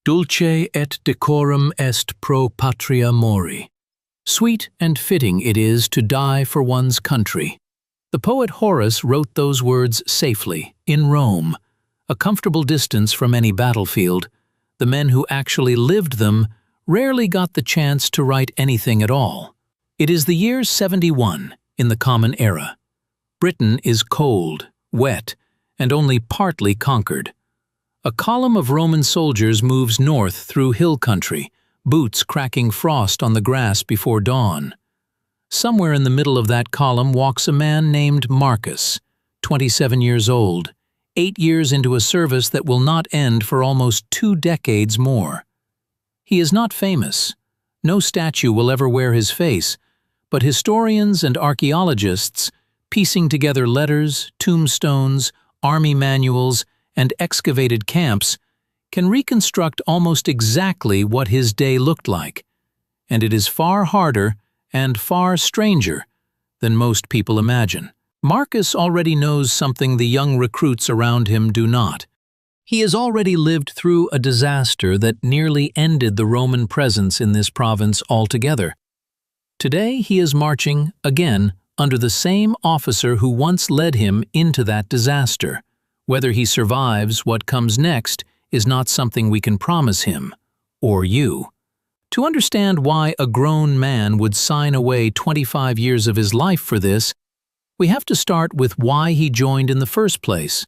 Dulce et decorum est pro patria mori. Sweet and fitting it is to die for one's country. The poet Horace wrote those words safely, in Rome, a comfortable distance from any battlefield. The men who actually lived them rarely got the chance to write anything at all. It is the year 71 in the Common Era. Britain is cold, wet, and only partly conquered. A column of Roman soldiers moves north through hill country, boots cracking frost on the grass before dawn. Somewhere in the middle of that column walks a man named Marcus, 27 years old, 8 years into a service that will not end for almost 2 decades more. He is not famous. No statue will ever wear his face, but historians and archaeologists, piecing together letters, tombstones, army manuals, and excavated camps, can reconstruct almost exactly what his day looked like, and it is far harder and far stranger than most people imagine. Marcus already knows something the young recruits around him do not. He has already lived through a disaster that nearly ended the Roman presence in this province altogether. Today he is marching, again, under the same officer who once led him into that disaster. Whether he survives what comes next is not something we can promise him, or you. To understand why a grown man would sign away 25 years of his life for this, we have to start with why he joined in the first place.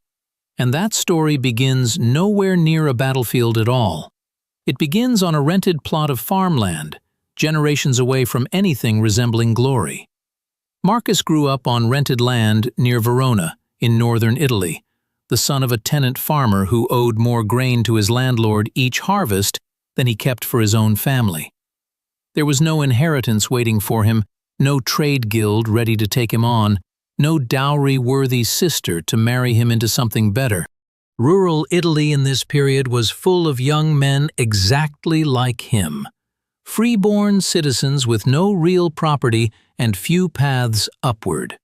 And that story begins nowhere near a battlefield at all. It begins on a rented plot of farmland, generations away from anything resembling glory. Marcus grew up on rented land near Verona, in northern Italy, the son of a tenant farmer who owed more grain to his landlord each harvest than he kept for his own family. There was no inheritance waiting for him, no trade guild ready to take him on, no dowry-worthy sister to marry him into something better. Rural Italy in this period was full of young men exactly like him, free-born citizens with no real property and few paths upward.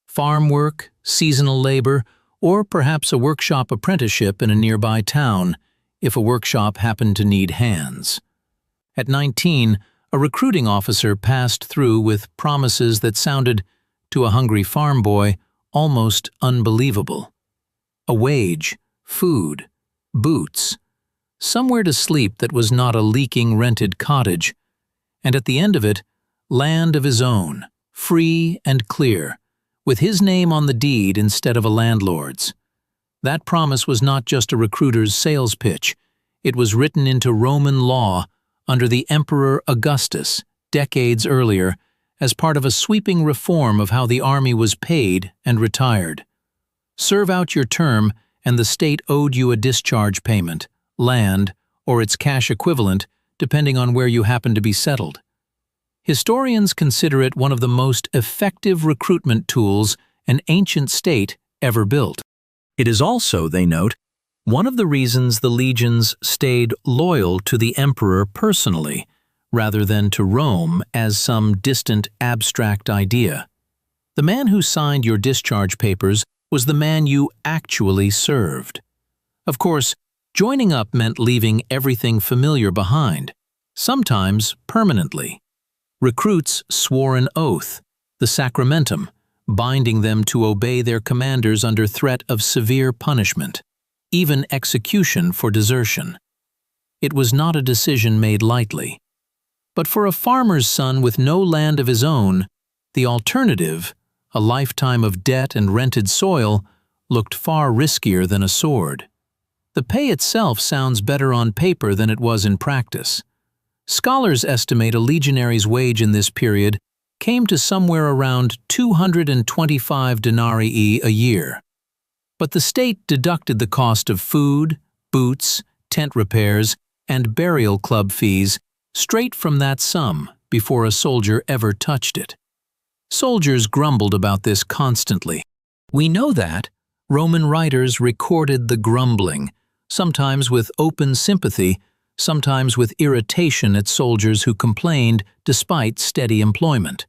Farm work, seasonal labor, or perhaps a workshop apprenticeship in a nearby town, if a workshop happened to need hands. At 19, a recruiting officer passed through with promises that sounded, to a hungry farm boy, almost unbelievable. A wage, food, boots, somewhere to sleep that was not a leaking rented cottage, and at the end of it, land of his own, free and clear, with his name on the deed instead of a landlord's. That promise was not just a recruiter's sales pitch. It was written into Roman law under the Emperor Augustus, decades earlier, as part of a sweeping reform of how the army was paid and retired. Serve out your term, and the state owed you a discharge payment, land, or its cash equivalent, depending on where you happened to be settled. Historians consider it one of the most effective recruitment tools an ancient state ever built. It is also, they note, one of the reasons the legions stayed loyal to the emperor personally, rather than to Rome as some distant abstract idea. The man who signed your discharge papers was the man you actually served. Of course, joining up meant leaving everything familiar behind, sometimes permanently. Recruits swore an oath, the sacramentum, binding them to obey their commanders under threat of severe punishment, even execution for desertion. It was not a decision made lightly. But for a farmer's son with no land of his own, the alternative, a lifetime of debt and rented soil, looked far riskier than a sword. The pay itself sounds better on paper than it was in practice. Scholars estimate a legionary's wage in this period came to somewhere around 225 denarii a year. But the state deducted the cost of food, boots, tent repairs, and burial club fees straight from that sum before a soldier ever touched it. Soldiers grumbled about this constantly. We know that. Roman writers recorded the grumbling, sometimes with open sympathy, sometimes with irritation at soldiers who complained despite steady employment.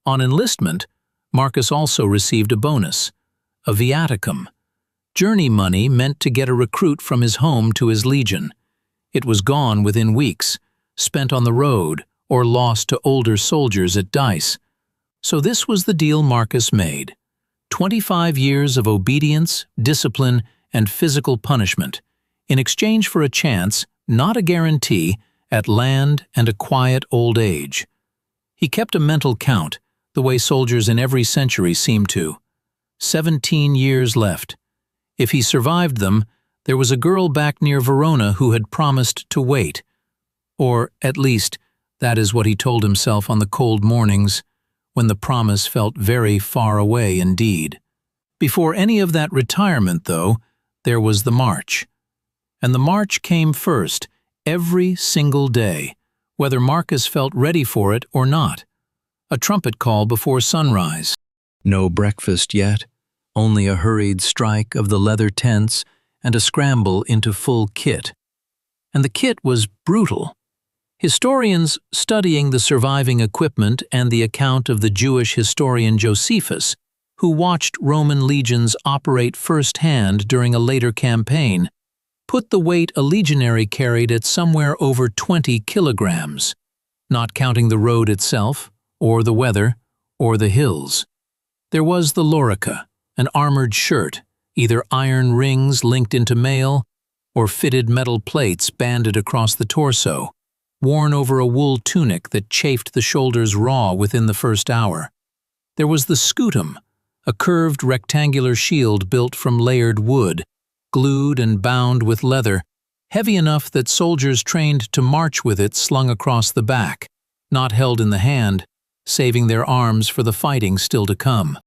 On enlistment, Marcus also received a bonus, a viaticum, journey money meant to get a recruit from his home to his legion. It was gone within weeks, spent on the road, or lost to older soldiers at dice. So this was the deal Marcus made. 25 years of obedience, discipline, and physical punishment, in exchange for a chance, not a guarantee, at land and a quiet old age. He kept a mental count, the way soldiers in every century seem to. 17 years left. If he survived them, there was a girl back near Verona who had promised to wait. Or, at least, that is what he told himself on the cold mornings, when the promise felt very far away indeed. Before any of that retirement, though, there was the march. And the march came first, every single day, whether Marcus felt ready for it or not. A trumpet call before sunrise. No breakfast yet, only a hurried strike of the leather tents and a scramble into full kit. And the kit was brutal. Historians studying the surviving equipment and the account of the Jewish historian Josephus, who watched Roman legions operate firsthand during a later campaign, put the weight a legionary carried at somewhere over 20 kilograms, not counting the road itself, or the weather, or the hills. There was the lorica, an armored shirt, either iron rings linked into mail, or fitted metal plates banded across the torso, worn over a wool tunic that chafed the shoulders raw within the first hour. There was the scutum, a curved rectangular shield built from layered wood, glued and bound with leather, heavy enough that soldiers trained to march with it slung across the back, not held in the hand, saving their arms for the fighting still to come.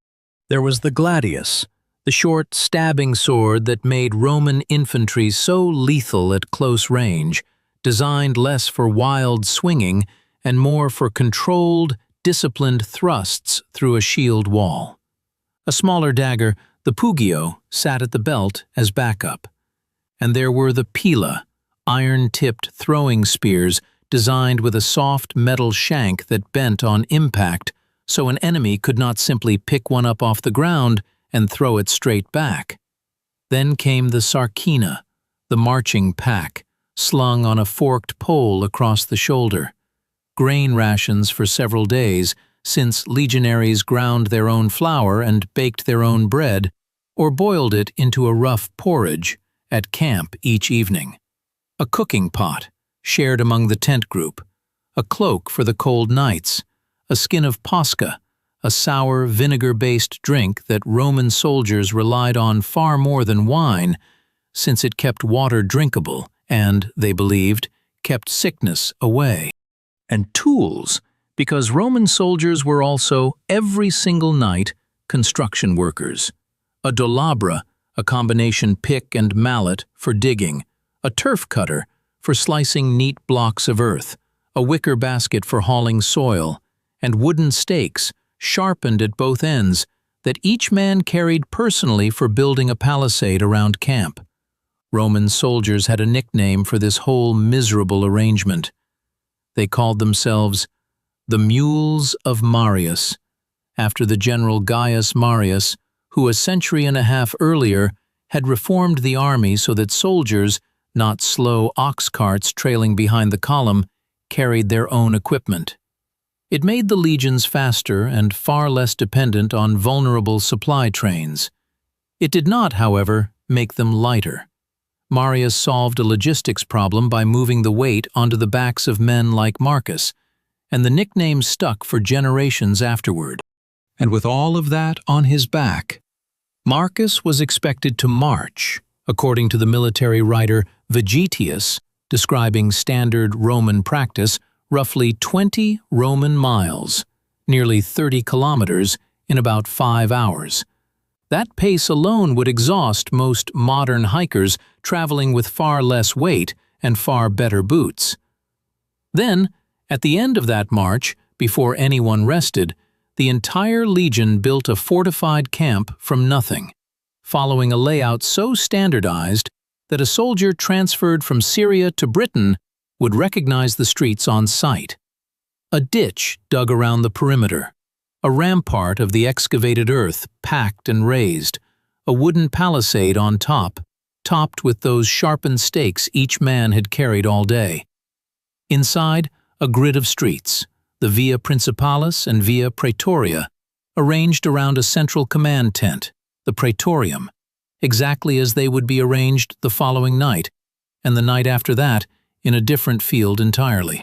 There was the gladius, the short, stabbing sword that made Roman infantry so lethal at close range, designed less for wild swinging and more for controlled, disciplined thrusts through a shield wall. A smaller dagger, the pugio, sat at the belt as backup. And there were the pila, iron-tipped throwing spears designed with a soft metal shank that bent on impact, so an enemy could not simply pick one up off the ground and throw it straight back. Then came the sarcina, the marching pack, slung on a forked pole across the shoulder. Grain rations for several days, since legionaries ground their own flour and baked their own bread, or boiled it into a rough porridge, at camp each evening. A cooking pot, shared among the tent group. A cloak for the cold nights. A skin of posca, a sour, vinegar-based drink that Roman soldiers relied on far more than wine, since it kept water drinkable and, they believed, kept sickness away. And tools, because Roman soldiers were also, every single night, construction workers. A dolabra, a combination pick and mallet for digging, a turf cutter for slicing neat blocks of earth, a wicker basket for hauling soil, and wooden stakes, sharpened at both ends, that each man carried personally for building a palisade around camp. Roman soldiers had a nickname for this whole miserable arrangement. They called themselves the Mules of Marius, after the general Gaius Marius, who a century and a half earlier had reformed the army so that soldiers, not slow ox carts trailing behind the column, carried their own equipment. It made the legions faster and far less dependent on vulnerable supply trains. It did not, however, make them lighter. Marius solved a logistics problem by moving the weight onto the backs of men like Marcus, and the nickname stuck for generations afterward. And with all of that on his back, Marcus was expected to march, according to the military writer Vegetius, describing standard Roman practice, roughly 20 Roman miles, nearly 30 kilometers, in about 5 hours. That pace alone would exhaust most modern hikers traveling with far less weight and far better boots. Then, at the end of that march, before anyone rested, the entire legion built a fortified camp from nothing, following a layout so standardized that a soldier transferred from Syria to Britain would recognize the streets on sight. A ditch dug around the perimeter, a rampart of the excavated earth packed and raised, a wooden palisade on top, topped with those sharpened stakes each man had carried all day. Inside, a grid of streets, the Via Principalis and Via Praetoria, arranged around a central command tent, the Praetorium, exactly as they would be arranged the following night, and the night after that, in a different field entirely.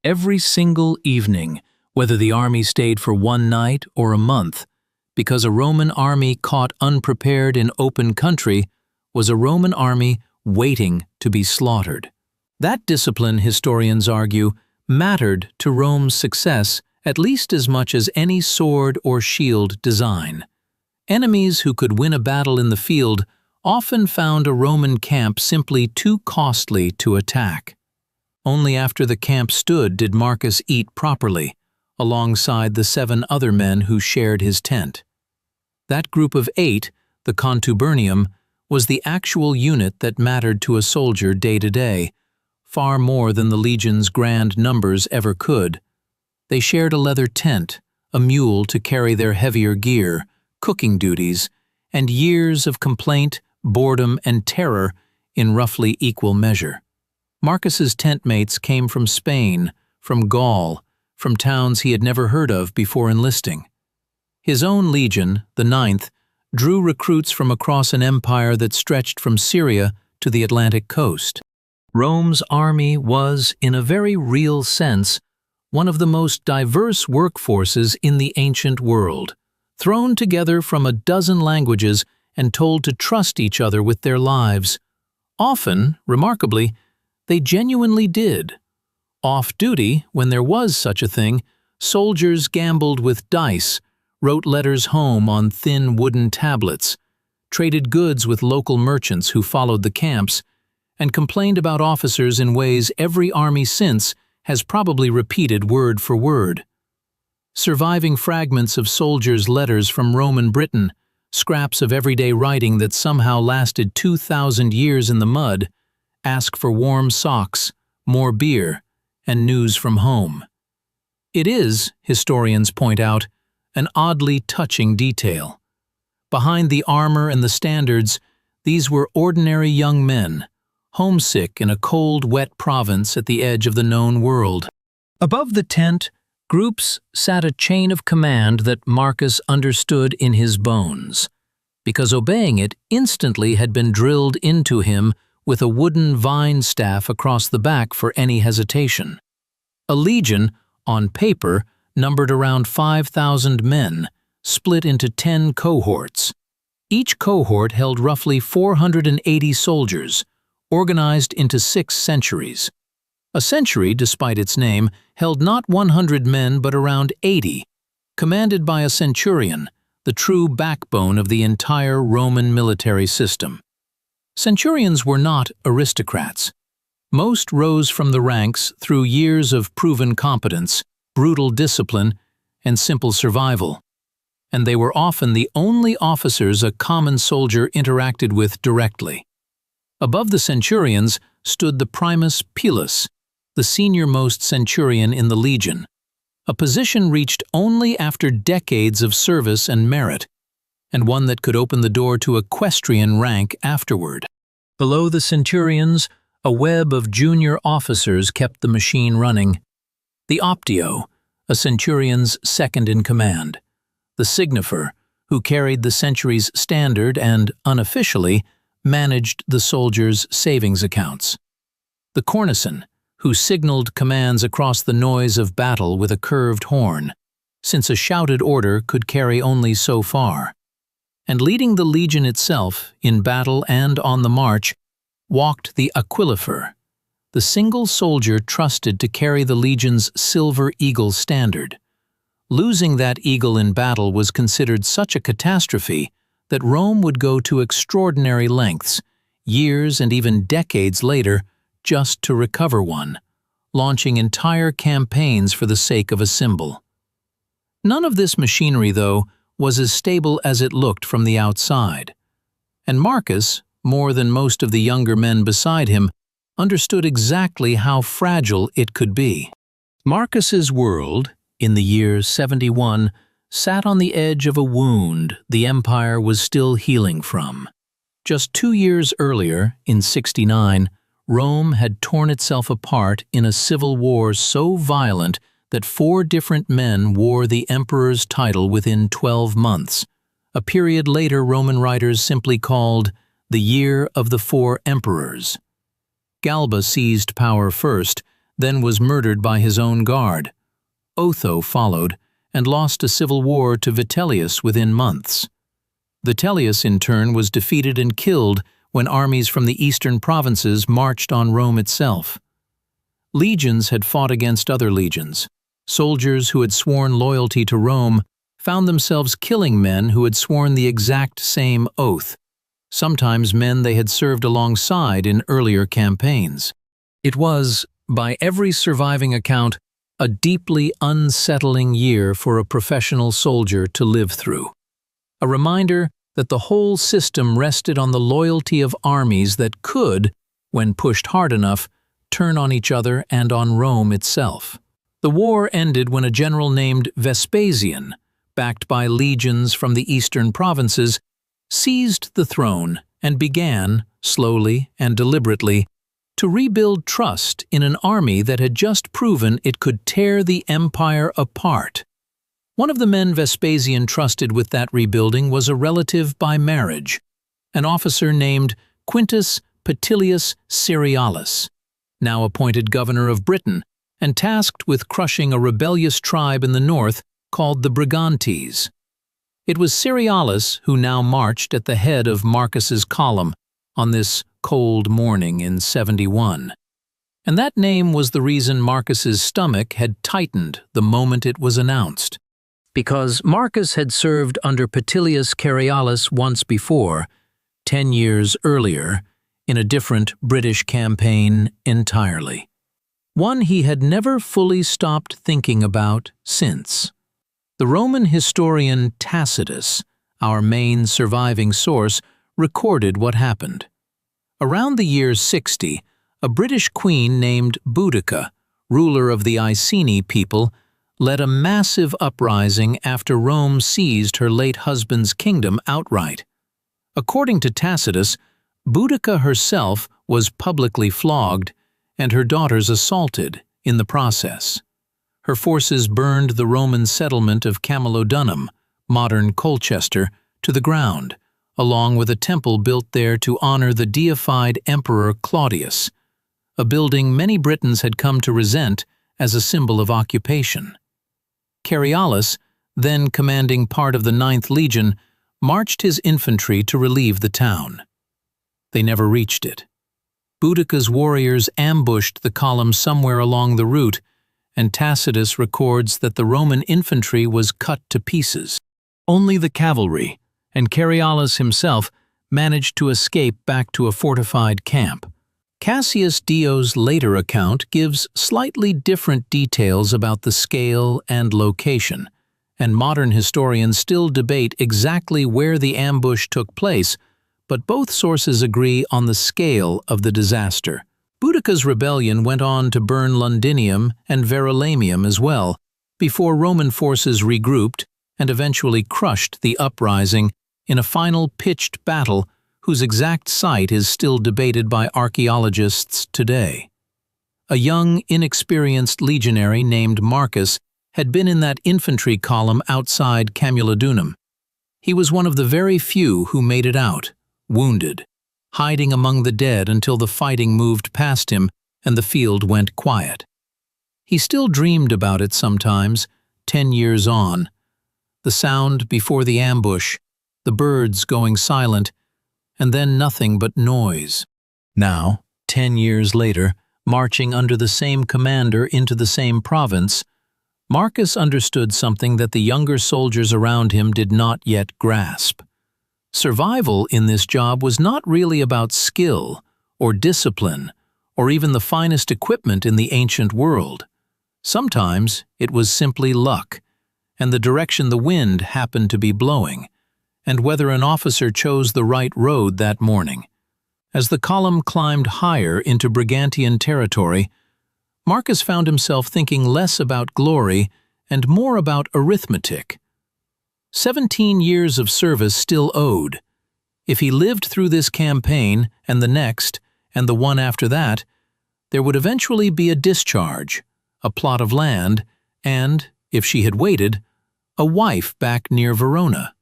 Every single evening, whether the army stayed for one night or a month, because a Roman army caught unprepared in open country was a Roman army waiting to be slaughtered. That discipline, historians argue, mattered to Rome's success at least as much as any sword or shield design. Enemies who could win a battle in the field often found a Roman camp simply too costly to attack. Only after the camp stood did Marcus eat properly, alongside the 7 other men who shared his tent. That group of 8, the contubernium, was the actual unit that mattered to a soldier day to day, far more than the legion's grand numbers ever could. They shared a leather tent, a mule to carry their heavier gear, cooking duties, and years of complaint, boredom, and terror in roughly equal measure. Marcus's tent mates came from Spain, from Gaul, from towns he had never heard of before enlisting. His own legion, the 9th, drew recruits from across an empire that stretched from Syria to the Atlantic coast. Rome's army was, in a very real sense, one of the most diverse workforces in the ancient world, thrown together from a dozen languages and told to trust each other with their lives. Often, remarkably, they genuinely did. Off-duty, when there was such a thing, soldiers gambled with dice, wrote letters home on thin wooden tablets, traded goods with local merchants who followed the camps, and complained about officers in ways every army since has probably repeated word for word. Surviving fragments of soldiers' letters from Roman Britain, scraps of everyday writing that somehow lasted 2,000 years in the mud, ask for warm socks, more beer, and news from home. It is, historians point out, an oddly touching detail. Behind the armor and the standards, these were ordinary young men, homesick in a cold, wet province at the edge of the known world. Above the tent, groups sat a chain of command that Marcus understood in his bones, because obeying it instantly had been drilled into him with a wooden vine staff across the back for any hesitation. A legion, on paper, numbered around 5,000 men, split into 10 cohorts. Each cohort held roughly 480 soldiers, organized into 6 centuries. A century, despite its name, held not 100 men but around 80, commanded by a centurion, the true backbone of the entire Roman military system. Centurions were not aristocrats. Most rose from the ranks through years of proven competence, brutal discipline, and simple survival, and they were often the only officers a common soldier interacted with directly. Above the centurions stood the primus pilus, the senior-most centurion in the legion, a position reached only after decades of service and merit, and one that could open the door to equestrian rank afterward. Below the centurions, a web of junior officers kept the machine running. The optio, a centurion's second-in-command, the signifer, who carried the century's standard and, unofficially, managed the soldiers' savings accounts. The cornisan, who signaled commands across the noise of battle with a curved horn, since a shouted order could carry only so far. And leading the legion itself, in battle and on the march, walked the aquilifer, the single soldier trusted to carry the legion's silver eagle standard. Losing that eagle in battle was considered such a catastrophe that Rome would go to extraordinary lengths, years and even decades later, just to recover one, launching entire campaigns for the sake of a symbol. None of this machinery, though, was as stable as it looked from the outside. And Marcus, more than most of the younger men beside him, understood exactly how fragile it could be. Marcus's world, in the year 71, sat on the edge of a wound the empire was still healing from. Just 2 years earlier, in 69, Rome had torn itself apart in a civil war so violent that 4 different men wore the emperor's title within 12 months, a period later Roman writers simply called the Year of the 4 Emperors. Galba seized power first, then was murdered by his own guard. Otho followed, and lost a civil war to Vitellius within months. Vitellius, in turn, was defeated and killed when armies from the eastern provinces marched on Rome itself. Legions had fought against other legions. Soldiers who had sworn loyalty to Rome found themselves killing men who had sworn the exact same oath, sometimes men they had served alongside in earlier campaigns. It was, by every surviving account, a deeply unsettling year for a professional soldier to live through. A reminder that the whole system rested on the loyalty of armies that could, when pushed hard enough, turn on each other and on Rome itself. The war ended when a general named Vespasian, backed by legions from the eastern provinces, seized the throne and began, slowly and deliberately, to rebuild trust in an army that had just proven it could tear the empire apart. One of the men Vespasian trusted with that rebuilding was a relative by marriage, an officer named Quintus Petilius Cerealis, now appointed governor of Britain and tasked with crushing a rebellious tribe in the north called the Brigantes. It was Cerealis who now marched at the head of Marcus's column on this cold morning in 71. And that name was the reason Marcus's stomach had tightened the moment it was announced. Because Marcus had served under Petilius Cerealis once before, 10 years earlier, in a different British campaign entirely. One he had never fully stopped thinking about since. The Roman historian Tacitus, our main surviving source, recorded what happened. Around the year 60, a British queen named Boudica, ruler of the Iceni people, led a massive uprising after Rome seized her late husband's kingdom outright. According to Tacitus, Boudica herself was publicly flogged and her daughters assaulted in the process. Her forces burned the Roman settlement of Camulodunum, modern Colchester, to the ground, along with a temple built there to honor the deified Emperor Claudius, a building many Britons had come to resent as a symbol of occupation. Cerealis, then commanding part of the 9th Legion, marched his infantry to relieve the town. They never reached it. Boudica's warriors ambushed the column somewhere along the route, and Tacitus records that the Roman infantry was cut to pieces. Only the cavalry, and Cerealis himself, managed to escape back to a fortified camp. Cassius Dio's later account gives slightly different details about the scale and location, and modern historians still debate exactly where the ambush took place, but both sources agree on the scale of the disaster. Boudica's rebellion went on to burn Londinium and Verulamium as well, before Roman forces regrouped and eventually crushed the uprising in a final pitched battle whose exact site is still debated by archaeologists today. A young, inexperienced legionary named Marcus had been in that infantry column outside Camulodunum. He was one of the very few who made it out, wounded, hiding among the dead until the fighting moved past him and the field went quiet. He still dreamed about it sometimes, 10 years on. The sound before the ambush, the birds going silent, and then nothing but noise. Now, 10 years later, marching under the same commander into the same province, Marcus understood something that the younger soldiers around him did not yet grasp. Survival in this job was not really about skill or discipline or even the finest equipment in the ancient world. Sometimes it was simply luck, and the direction the wind happened to be blowing, and whether an officer chose the right road that morning. As the column climbed higher into Brigantian territory, Marcus found himself thinking less about glory and more about arithmetic. 17 years of service still owed. If he lived through this campaign, and the next, and the one after that, there would eventually be a discharge, a plot of land, and, if she had waited, a wife back near Verona.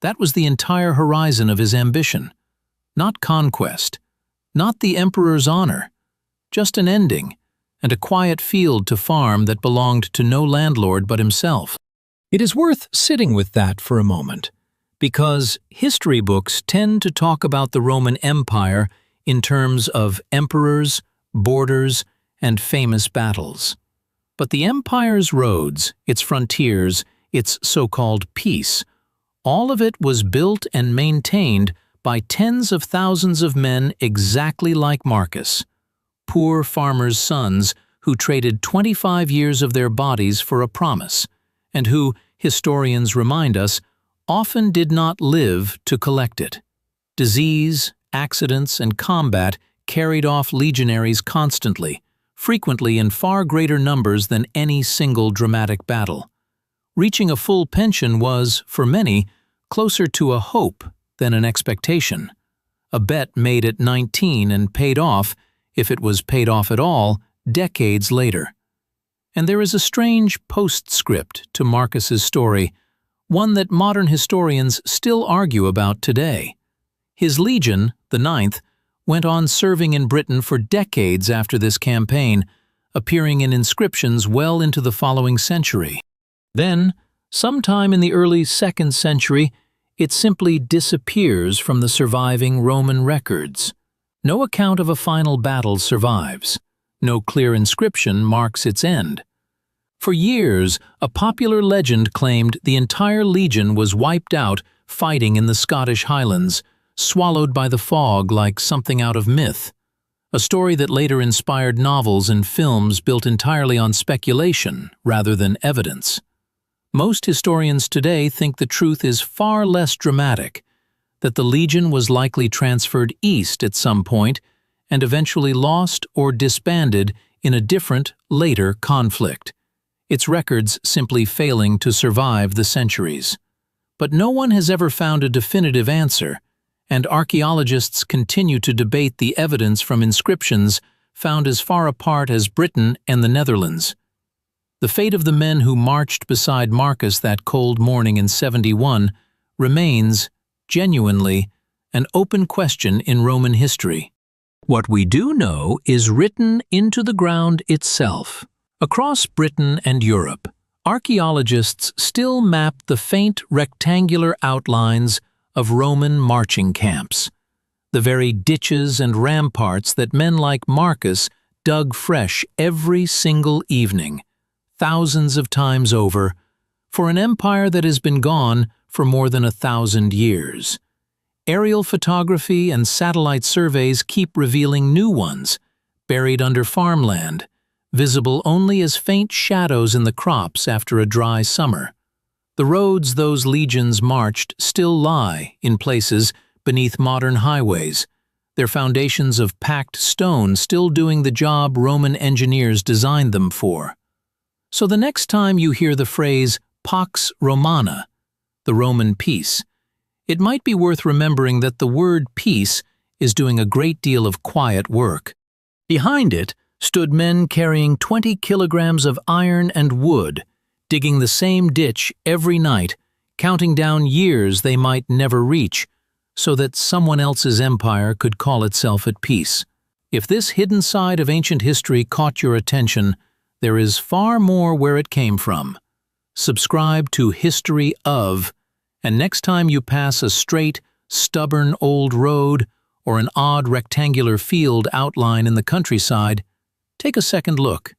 That was the entire horizon of his ambition. Not conquest, not the emperor's honor, just an ending, and a quiet field to farm that belonged to no landlord but himself. It is worth sitting with that for a moment, because history books tend to talk about the Roman Empire in terms of emperors, borders, and famous battles. But the empire's roads, its frontiers, its so-called peace, all of it was built and maintained by tens of thousands of men exactly like Marcus, poor farmers' sons who traded 25 years of their bodies for a promise, and who, historians remind us, often did not live to collect it. Disease, accidents, and combat carried off legionaries constantly, frequently in far greater numbers than any single dramatic battle. Reaching a full pension was, for many, closer to a hope than an expectation. A bet made at 19 and paid off, if it was paid off at all, decades later. And there is a strange postscript to Marcus's story, one that modern historians still argue about today. His legion, the 9th, went on serving in Britain for decades after this campaign, appearing in inscriptions well into the following century. Then, sometime in the early 2nd century, it simply disappears from the surviving Roman records. No account of a final battle survives. No clear inscription marks its end. For years, a popular legend claimed the entire legion was wiped out fighting in the Scottish Highlands, swallowed by the fog like something out of myth. A story that later inspired novels and films built entirely on speculation rather than evidence. Most historians today think the truth is far less dramatic, that the legion was likely transferred east at some point and eventually lost or disbanded in a different, later conflict, its records simply failing to survive the centuries. But no one has ever found a definitive answer, and archaeologists continue to debate the evidence from inscriptions found as far apart as Britain and the Netherlands. The fate of the men who marched beside Marcus that cold morning in 71 remains, genuinely, an open question in Roman history. What we do know is written into the ground itself. Across Britain and Europe, archaeologists still map the faint rectangular outlines of Roman marching camps, the very ditches and ramparts that men like Marcus dug fresh every single evening, thousands of times over, for an empire that has been gone for more than 1,000 years. Aerial photography and satellite surveys keep revealing new ones, buried under farmland, visible only as faint shadows in the crops after a dry summer. The roads those legions marched still lie, in places, beneath modern highways, their foundations of packed stone still doing the job Roman engineers designed them for. So the next time you hear the phrase Pax Romana, the Roman peace, it might be worth remembering that the word peace is doing a great deal of quiet work. Behind it stood men carrying 20 kilograms of iron and wood, digging the same ditch every night, counting down years they might never reach, so that someone else's empire could call itself at peace. If this hidden side of ancient history caught your attention, there is far more where it came from. Subscribe to History of, and next time you pass a straight, stubborn old road or an odd rectangular field outline in the countryside, take a second look.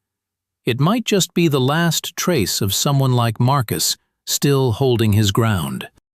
It might just be the last trace of someone like Marcus still holding his ground.